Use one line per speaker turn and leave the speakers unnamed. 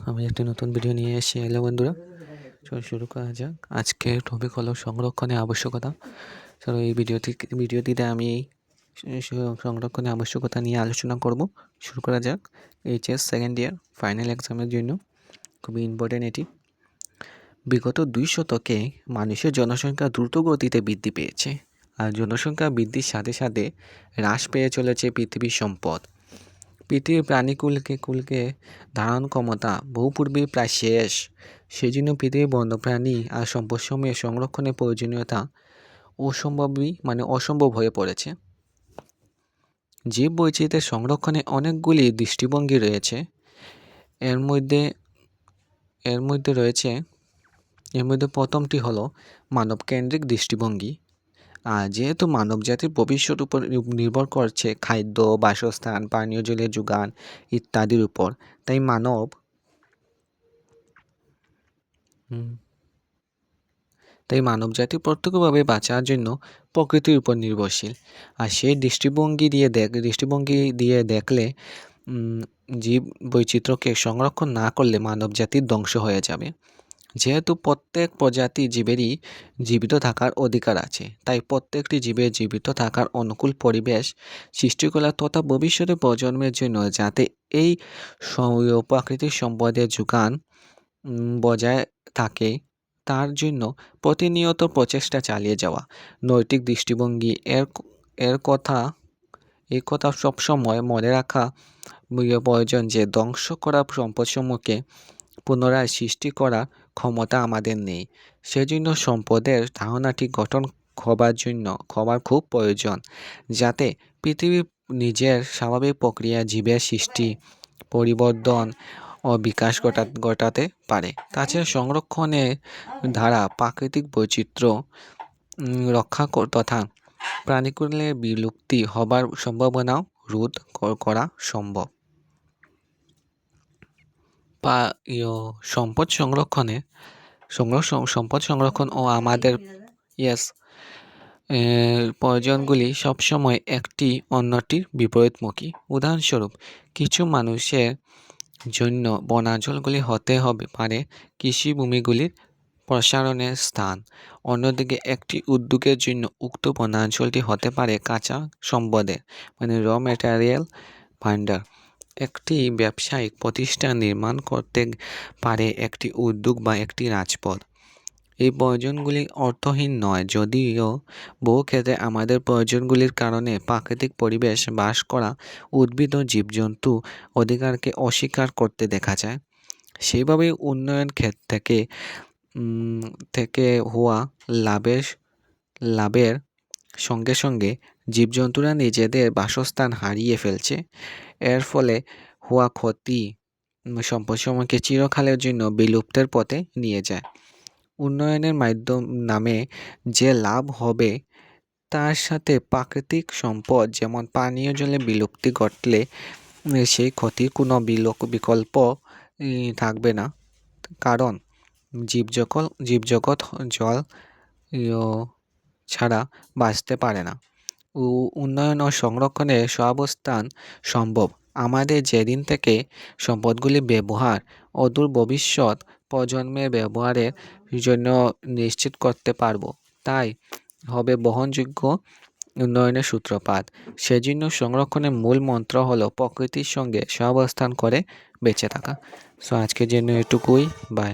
আমি একটি নতুন ভিডিও নিয়ে এসেছি। হ্যালো বন্ধুরা, চলো শুরু করা যাক। আজকের টপিক হলো সংরক্ষণের আবশ্যকতা। চলো এই ভিডিওটিতে আমি সংরক্ষণের আবশ্যকতা নিয়ে আলোচনা করব। শুরু করা যাক। এইচএস সেকেন্ড ইয়ার ফাইনাল এক্সামের জন্য খুবই ইম্পর্টেন্ট এটি। বিগত 2 শতকে মানুষের জনসংখ্যা দ্রুত গতিতে বৃদ্ধি পেয়েছে, আর জনসংখ্যা বৃদ্ধির সাথে সাথে হ্রাস পেয়ে চলেছে পৃথিবীর সম্পদ। পৃথিবীর প্রাণীকুলকে ধারণ ক্ষমতা বহু পূর্বেই প্রায় শেষ। সেই জন্য পৃথিবীর বন্যপ্রাণী আর সম্পদসমূহের সংরক্ষণের প্রয়োজনীয়তা অসম্ভব হয়ে পড়েছে। জীব বৈচিত্র্যের সংরক্ষণে অনেকগুলি দৃষ্টিভঙ্গি রয়েছে। এর মধ্যে প্রথমটি হলো মানবকেন্দ্রিক দৃষ্টিভঙ্গি। আর যেহেতু মানবজাতির ভবিষ্যৎ উপর নির্ভর করছে খাদ্য, বাসস্থান, পানীয় জলের যোগান ইত্যাদির উপর, তাই মানবজাতি প্রত্যক্ষভাবে বাঁচার জন্য প্রকৃতির উপর নির্ভরশীল। আর সেই দৃষ্টিভঙ্গি দিয়ে দেখলে জীব বৈচিত্র্যকে সংরক্ষণ না করলে মানবজাতির ধ্বংস হয়ে যাবে। যেহেতু প্রত্যেক প্রজাতি জীবেরই জীবিত থাকার অধিকার আছে, তাই প্রত্যেকটি জীবের জীবিত থাকার অনুকূল পরিবেশ সৃষ্টি করা তথা ভবিষ্যতে প্রজন্মের জন্য যাতে এই প্রাকৃতিক সম্পদের যোগান বজায় থাকে তার জন্য প্রতিনিয়ত প্রচেষ্টা চালিয়ে যাওয়া। নৈতিক দৃষ্টিভঙ্গি এই কথা সবসময় মনে রাখা প্রয়োজন যে ধ্বংস করা সম্পদসমূহকে পুনরায় সৃষ্টি করার ক্ষমতা আমাদের নেই। সেজন্য সম্পদের ধারণাটি গঠন হবার খুব প্রয়োজন, যাতে পৃথিবী নিজের স্বাভাবিক প্রক্রিয়া জীবের সৃষ্টি, পরিবর্ধন ও বিকাশ ঘটাতে পারে। তাছাড়া সংরক্ষণের দ্বারা প্রাকৃতিক বৈচিত্র্য রক্ষা তথা প্রাণীকুলের বিলুপ্তি হবার সম্ভাবনাও রোধ করা সম্ভব। সম্পদ সংরক্ষণ ও আমাদের প্রয়োজনগুলি সবসময় একটি অন্যটির বিপরীতমুখী। উদাহরণস্বরূপ, কিছু মানুষের জন্য বনাঞ্চলগুলি হতে পারে কৃষিভূমিগুলির প্রসারণের স্থান, অন্যদিকে একটি উদ্যোগের জন্য উক্ত বনাঞ্চলটি হতে পারে কাঁচা সম্পদের র ম্যাটেরিয়াল ভান্ডার। একটি ব্যবসায়িক প্রতিষ্ঠান নির্মাণ করতে পারে একটি উদ্যোগ বা একটি রাজপথ। এই প্রয়োজনগুলি অর্থহীন নয়, যদিও বহু ক্ষেত্রে আমাদের প্রয়োজনগুলির কারণে প্রাকৃতিক পরিবেশ বাস করা উদ্ভিদ ও জীবজন্তু অধিকারকে অস্বীকার করতে দেখা যায়। সেইভাবেই উন্নয়ন থেকে হওয়া লাভের সঙ্গে সঙ্গে জীবজন্তুরা নিজেদের বাসস্থান হারিয়ে ফেলছে। এর ফলে হওয়া ক্ষতি সম্পদসমূহকে চিরকালের জন্য বিলুপ্তের পথে নিয়ে যায়। উন্নয়নের নামে যে লাভ হবে তার সাথে প্রাকৃতিক সম্পদ যেমন পানীয় জলে বিলুপ্তি ঘটলে সেই ক্ষতির কোনো বিকল্প থাকবে না, কারণ জীবজগৎ জল ছাড়া বাঁচতে পারে না। উন্নয়ন ও সংরক্ষণের সহাবস্থান সম্ভব আমাদের যেদিন থেকে সম্পদগুলি ব্যবহার অদূর ভবিষ্যৎ প্রজন্মের ব্যবহারের জন্য নিশ্চিত করতে পারব, তাই হবে বহনযোগ্য উন্নয়নের সূত্রপাত। সেজন্য সংরক্ষণের মূল মন্ত্র হলো প্রকৃতির সঙ্গে সহাবস্থান করে বেঁচে থাকা। আজকের জন্য এটুকুই। বাই।